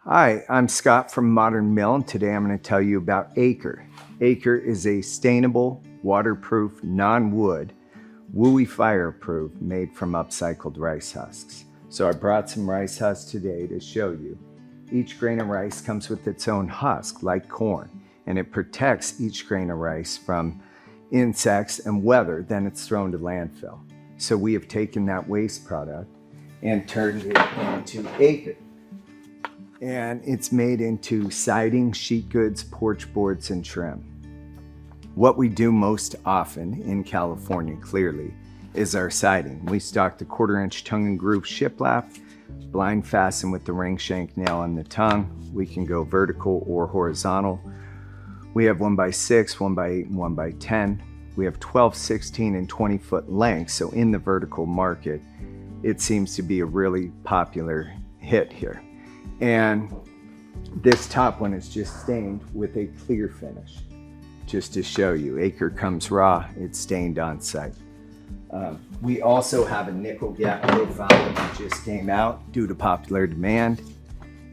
Hi, I'm Scott from Modern Mill, and today I'm going to tell you about Acre. Acre is a sustainable, waterproof, non-wood, WUI fireproof made from upcycled rice husks. So I brought some rice husks today to show you. Each grain of rice comes with its own husk, like corn, and it protects each grain of rice from insects and weather. Then it's thrown to landfill. So we have taken that waste product and turned it into Acre. And it's made into siding, sheet goods, porch boards, and trim. What we do most often in California, clearly, is our siding. We stock the 1/4-inch tongue and groove shiplap, blind fasten with the ring shank nail on the tongue. We can go vertical or horizontal. We have 1x6, 1x8, and 1x10. We have 12, 16, and 20-foot lengths. So in the vertical market, it seems to be a really popular hit here. And this top one is just stained with a clear finish. Just to show you, Acre comes raw, it's stained on site. We also have a nickel gap profile that just came out due to popular demand,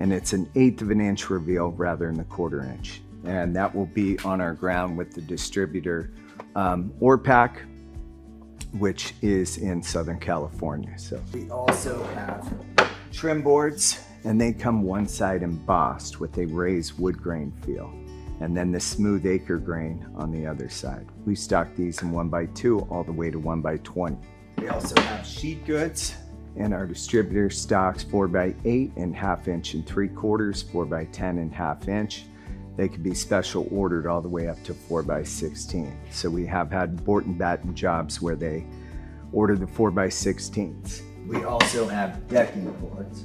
and it's an 1/8 of an inch reveal rather than a 1/4 inch. And that will be on our ground with the distributor Orpac, which is in Southern California. So we also have trim boards, and they come one side embossed with a raised wood grain feel, and then the smooth Acre grain on the other side. We stock these in 1x2 all the way to 1x20. We also have sheet goods, and our distributor stocks 4x8 and 1/2 inch and 3/4, 4x10 and 1/2 inch. They could be special ordered all the way up to 4x16. So we have had board and batten jobs where they order the 4x16s. We also have decking boards,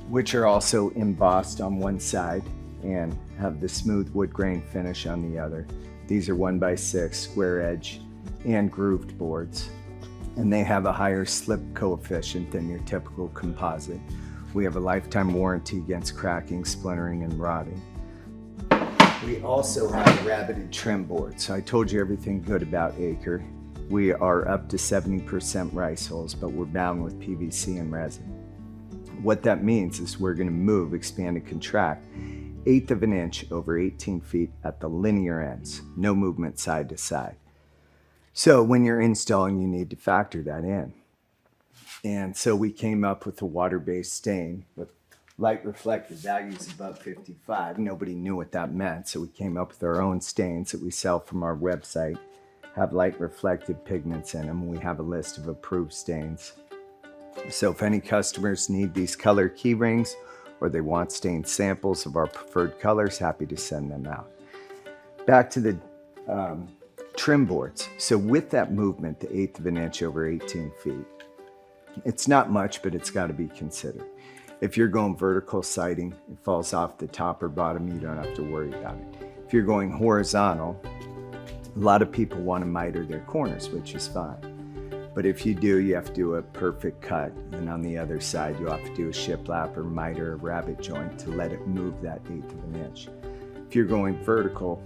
which are also embossed on one side and have the smooth wood grain finish on the other. These are 1x6 square edge and grooved boards, and they have a higher slip coefficient than your typical composite. We have a lifetime warranty against cracking, splintering, and rotting. We also have rabbited trim boards. So I told you everything good about Acre. We are up to 70% rice hulls, but we're bound with PVC and resin. What that means is we're going to move, expand, and contract 1/8 of an inch over 18 feet at the linear ends, no movement side to side. So when you're installing, you need to factor that in. And so we came up with a water-based stain with light reflective values above 55. Nobody knew what that meant, so we came up with our own stains that we sell from our website, have light reflective pigments in them. We have a list of approved stains. So if any customers need these color key rings or they want stained samples of our preferred colors, happy to send them out. Back to the trim boards. So with that movement, the 1/8 of an inch over 18 feet, it's not much, but it's got to be considered. If you're going vertical siding, it falls off the top or bottom, you don't have to worry about it. If you're going horizontal, a lot of people want to miter their corners, which is fine. But if you do, you have to do a perfect cut. And on the other side, you'll have to do a shiplap or miter or rabbet joint to let it move that 1/8 of an inch. If you're going vertical,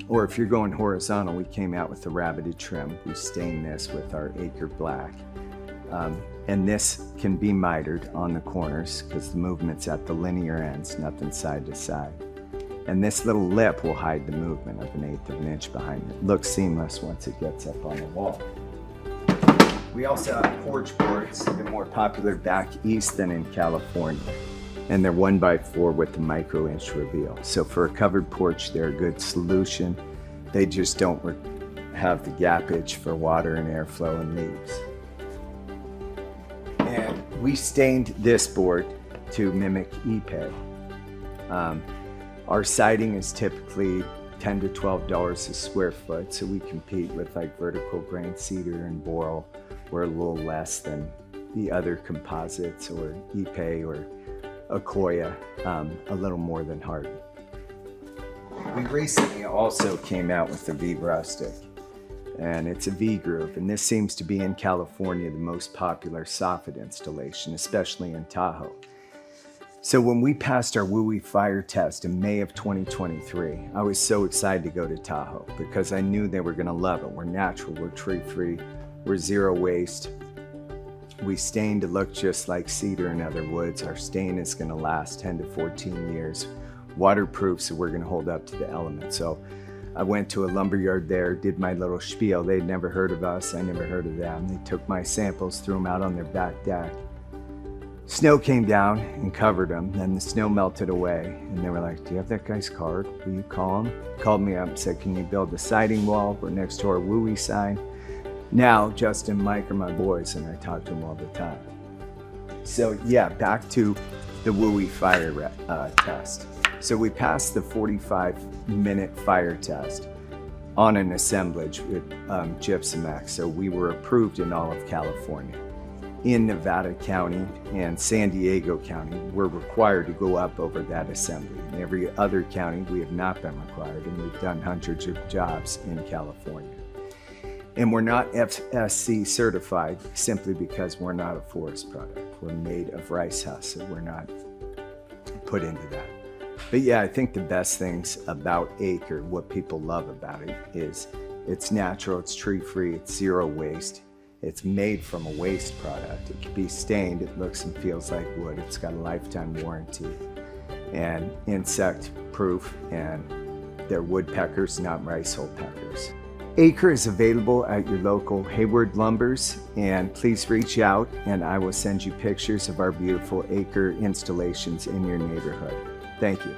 or if you're going horizontal, we came out with a rabbited trim. We stained this with our Acre black. And this can be mitered on the corners because the movement's at the linear ends, nothing side to side. And this little lip will hide the movement of an 1/8 of an inch behind it. Looks seamless once it gets up on the wall. We also have porch boards. They're more popular back east than in California. And they're 1x4 with the micro-inch reveal. So for a covered porch, they're a good solution. They just don't have the gappage for water and airflow and leaves. And we stained this board to mimic Ipe. Our siding is typically $10 to $12 a square foot, so we compete with like vertical grain cedar and boral. We're a little less than the other composites or Ipe or Akoya, a little more than Hardy. We recently also came out with the V Rustic, and it's a V groove, and this seems to be in California the most popular soffit installation, especially in Tahoe. So when we passed our WUI fire test in May of 2023, I was so excited to go to Tahoe because I knew they were going to love it. We're natural, we're tree-free, we're zero waste. We stain to look just like cedar and other woods. Our stain is going to last 10 to 14 years. Waterproof, so we're going to hold up to the elements. So I went to a lumber yard there, did my little spiel. They'd never heard of us. I never heard of them. They took my samples, threw them out on their back deck. Snow came down and covered them. Then the snow melted away. And they were like, do you have that guy's card? Will you call him? Called me up and said, can you build a siding wall? We're next to our WUI sign. Now, Justin and Mike are my boys, and I talk to them all the time. So yeah, back to the WUI fire test. So we passed the 45-minute fire test on an assemblage with Gypsum X. So we were approved in all of California. In Nevada County and San Diego County, we're required to go up over that assembly. In every other county, we have not been required, and we've done hundreds of jobs in California. And we're not FSC certified simply because we're not a forest product. We're made of rice husk, so we're not put into that. But yeah, I think the best things about Acre, what people love about it, is it's natural, it's tree-free, it's zero waste. It's made from a waste product. It can be stained, it looks and feels like wood. It's got a lifetime warranty and insect proof, and they're woodpeckers, not rice hole peckers. Acre is available at your local Hayward Lumbers, and please reach out and I will send you pictures of our beautiful Acre installations in your neighborhood. Thank you.